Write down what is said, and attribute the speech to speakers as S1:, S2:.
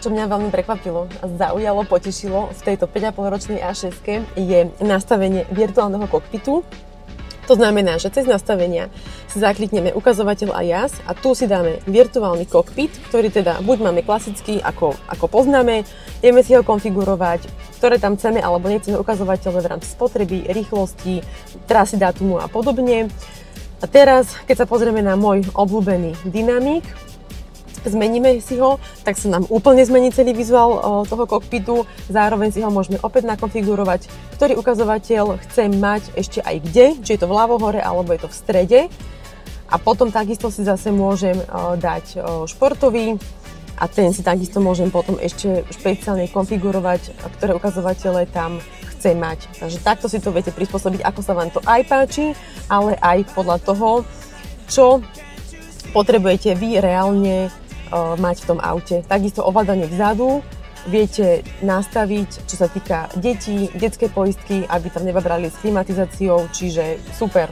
S1: čo mňa veľmi prekvapilo a zaujalo, potešilo v tejto 5,5-ročnej A6 je nastavenie virtuálneho kokpitu. To znamená, že cez nastavenia si zaklikneme ukazovateľ a jas a tu si dáme virtuálny kokpit, ktorý teda buď máme klasický, ako poznáme, vieme si ho konfigurovať, ktoré tam chceme alebo nechceme ukazovateľe v rámci spotreby, rýchlosti, trasy, dátumu a podobne. A teraz, keď sa pozrieme na môj obľúbený dynamik, zmeníme si ho, tak sa nám úplne zmení celý vizuál toho kokpitu. Zároveň si ho môžeme opäť nakonfigurovať, ktorý ukazovateľ chcem mať ešte aj kde, či je to vľavo hore alebo je to v strede. A potom takisto si zase môžem dať športový a ten si takisto môžem potom ešte špeciálne konfigurovať, ktoré ukazovatele tam chcem mať. Takže takto si to viete prispôsobiť, ako sa vám to aj páči, ale aj podľa toho, čo potrebujete vy reálne mať v tom aute. Takisto ovládanie vzadu viete nastaviť, čo sa týka detí, detskej poistky, aby tam nebabrali s klimatizáciou, čiže super.